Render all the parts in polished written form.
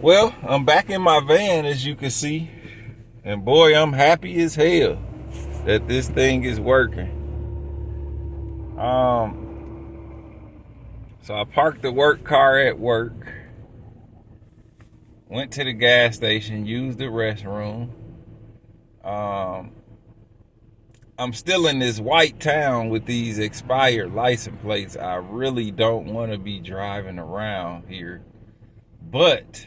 Well, I'm back in my van, as you can see, and boy, I'm happy as hell that this thing is working. So I parked the work car at work, went to the gas station, used the restroom. I'm still in this white town with these expired license plates. I really don't want to be driving around here, but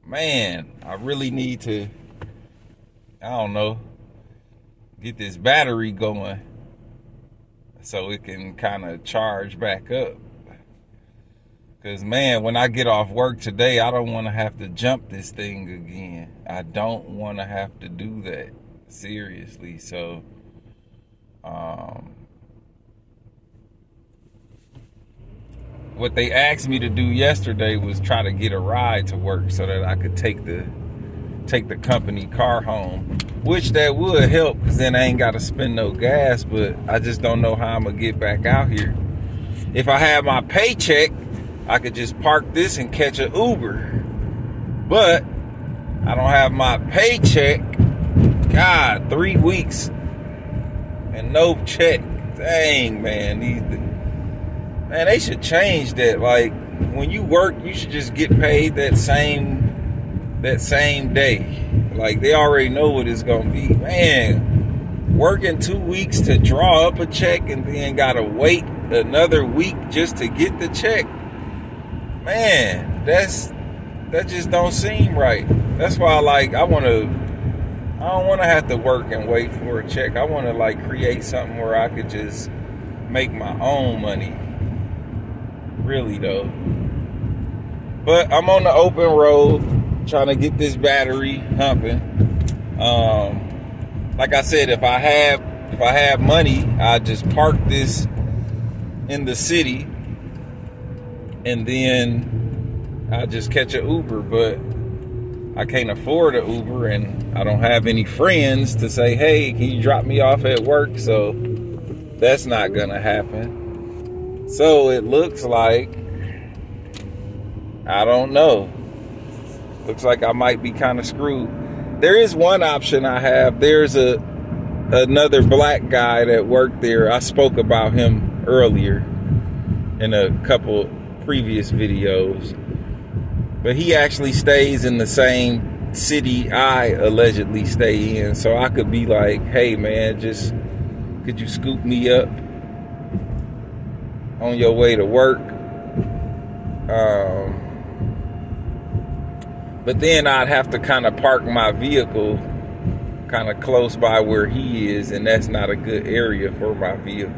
man, I really need to, I don't know, get this battery going so it can kind of charge back up. Because, man, when I get off work today, I don't want to have to jump this thing again. I don't want to have to do that, seriously. So, what they asked me to do yesterday was try to get a ride to work so that I could take the company car home, which that would help because then I ain't got to spend no gas, but I just don't know how I'm going to get back out here. If I had my paycheck, I could just park this and catch an Uber, but I don't have my paycheck. God, 3 weeks and no check. Dang, man, they should change that. Like, when you work, you should just get paid that same day. Like, they already know what it's gonna be. Man, working 2 weeks to draw up a check and then gotta wait another week just to get the check. Man, that just don't seem right. That's why, like, I don't want to have to work and wait for a check. I want to, like, create something where I could just make my own money. Really, though. But I'm on the open road trying to get this battery humping. Like I said, if I have money, I just park this in the city and then I just catch an Uber. But I can't afford an Uber and I don't have any friends to say, hey, can you drop me off at work? So that's not gonna happen. So it looks like, I don't know, looks like I might be kind of screwed. There is one option I have. There's another black guy that worked there. I spoke about him earlier in a couple previous videos, but he actually stays in the same city I allegedly stay in. So I could be like, hey man, just could you scoop me up on your way to work? But then I'd have to kind of park my vehicle kind of close by where he is, and that's not a good area for my vehicle.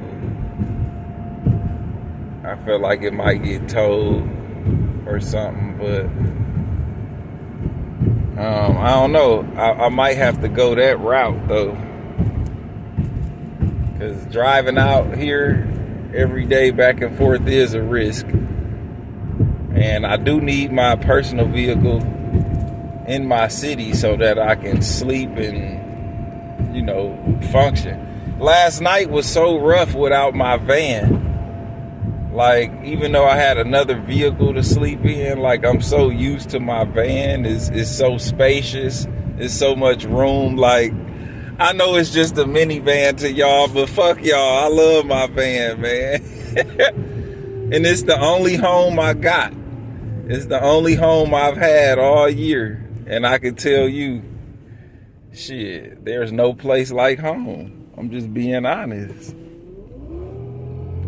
I feel like it might get towed or something, but I don't know. I might have to go that route though, because driving out here every day back and forth is a risk, and I do need my personal vehicle in my city so that I can sleep and, you know, function. Last night was so rough without my van. Like, even though I had another vehicle to sleep in, like, I'm so used to my van. It's so spacious. It's so much room. Like, I know it's just a minivan to y'all, but fuck y'all. I love my van, man. And it's the only home I got. It's the only home I've had all year. And I can tell you, shit, there's no place like home. I'm just being honest.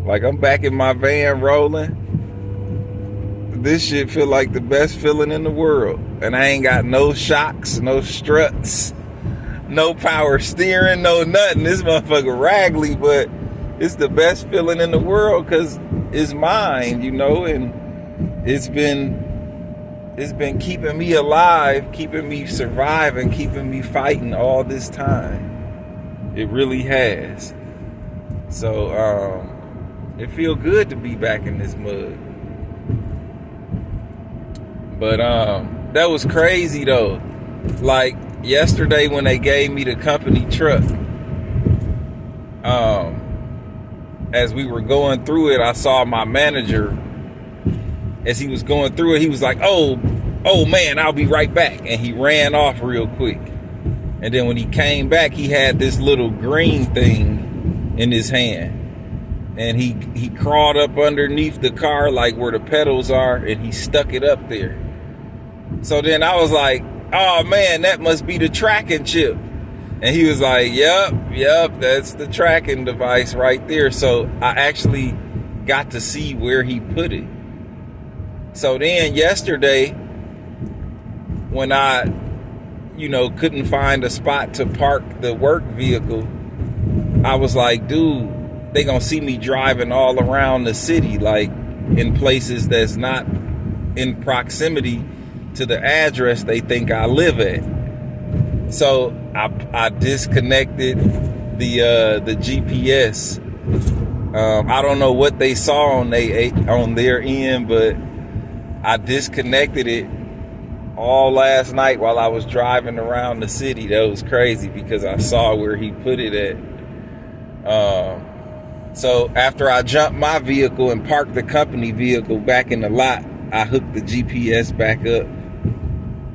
Like, I'm back in my van rolling. This shit feel like the best feeling in the world. And I ain't got no shocks, no struts, no power steering, no nothing. This motherfucker raggedy, but it's the best feeling in the world because it's mine, you know, and it's been keeping me alive, keeping me surviving, keeping me fighting all this time. It really has. So, it feel good to be back in this mud. But that was crazy though. Like yesterday when they gave me the company truck, as we were going through it, I saw my manager as he was going through it, he was like, oh man, I'll be right back. And he ran off real quick. And then when he came back, he had this little green thing in his hand. And he crawled up underneath the car, like where the pedals are, and he stuck it up there. So then I was like, oh man, that must be the tracking chip. And he was like, yep, that's the tracking device right there. So I actually got to see where he put it. So then yesterday, when I, couldn't find a spot to park the work vehicle, I was like, dude, they gonna see me driving all around the city, like in places that's not in proximity to the address they think I live at. So I disconnected the GPS. I don't know what they saw on their end, but I disconnected it all last night while I was driving around the city. That was crazy because I saw where he put it at. So after I jumped my vehicle and parked the company vehicle back in the lot, I hooked the GPS back up.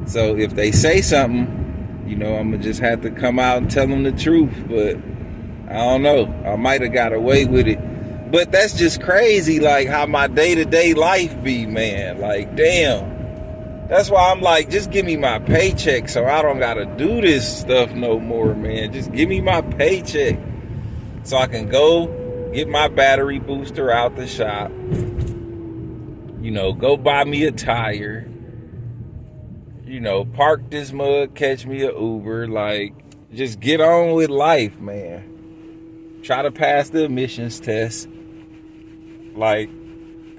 So if they say something, I'm going to just have to come out and tell them the truth. But I don't know. I might have got away with it. But that's just crazy, like how my day-to-day life be, man. Like, damn. That's why I'm like, just give me my paycheck so I don't got to do this stuff no more, man. Just give me my paycheck so I can go get my battery booster out the shop. Go buy me a tire. Park this mug, catch me a Uber. Like, just get on with life, man. Try to pass the emissions test. Like,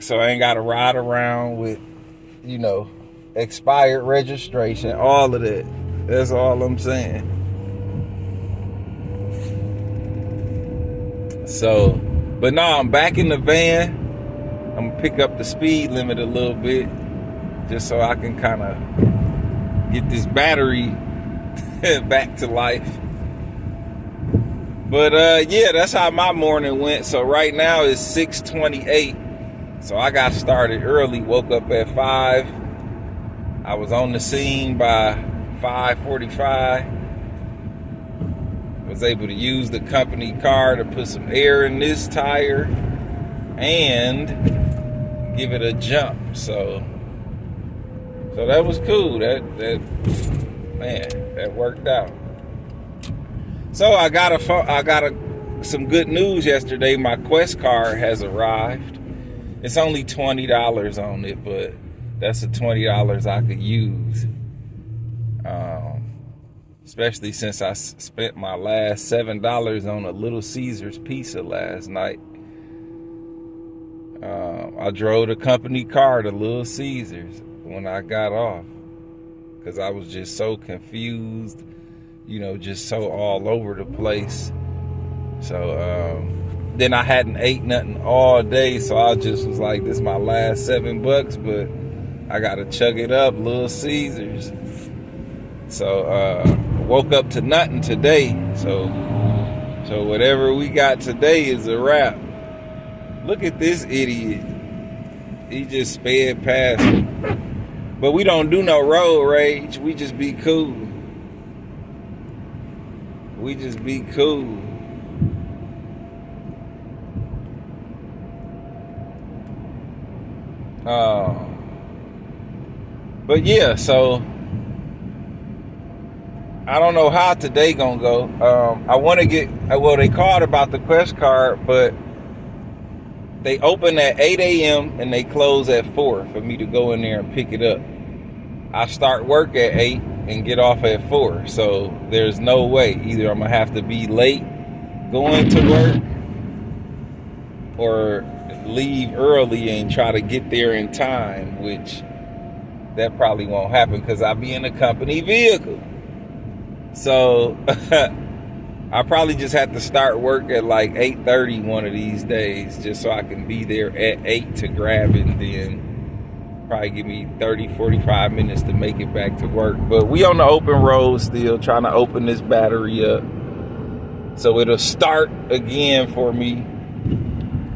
so I ain't got to ride around with, expired registration, all of that. That's all I'm saying. So, but no, I'm back in the van. I'm gonna pick up the speed limit a little bit just so I can kind of get this battery back to life. But yeah, that's how my morning went. So right now it's 6:28. So I got started early, woke up at 5. I was on the scene by 5:45. Was able to use the company car to put some air in this tire and give it a jump. So that was cool. That worked out. So I got some good news yesterday. My Quest card has arrived. It's only $20 on it, but that's the $20 I could use. Especially since I spent my last $7 on a Little Caesars pizza last night. I drove the company car to Little Caesars when I got off because I was just so confused, just so all over the place. So then I hadn't ate nothing all day, so I just was like, this is my last $7, but I gotta chug it up, Little Caesars. So woke up to nothing today. So whatever we got today is a wrap. Look at this idiot. He just sped past me. But we don't do no road rage. We just be cool. We just be cool. But yeah, so I don't know how today gonna go. I want to get, they called about the Quest card, but they open at 8 a.m. and they close at 4 for me to go in there and pick it up. I start work at 8 and get off at 4. So there's no way. Either I'm going to have to be late going to work or leave early and try to get there in time, which that probably won't happen because I'll be in a company vehicle. So I probably just have to start work at like 8:30 one of these days just so I can be there at 8 to grab it, and then probably give me 30-45 minutes to make it back to work. But we on the open road still, trying to open this battery up so it'll start again for me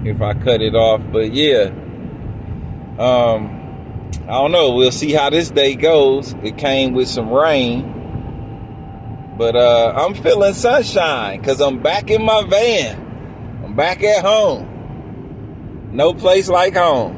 if I cut it off. But yeah, I don't know. We'll see how this day goes. It came with some rain. But I'm feeling sunshine because I'm back in my van. I'm back at home. No place like home.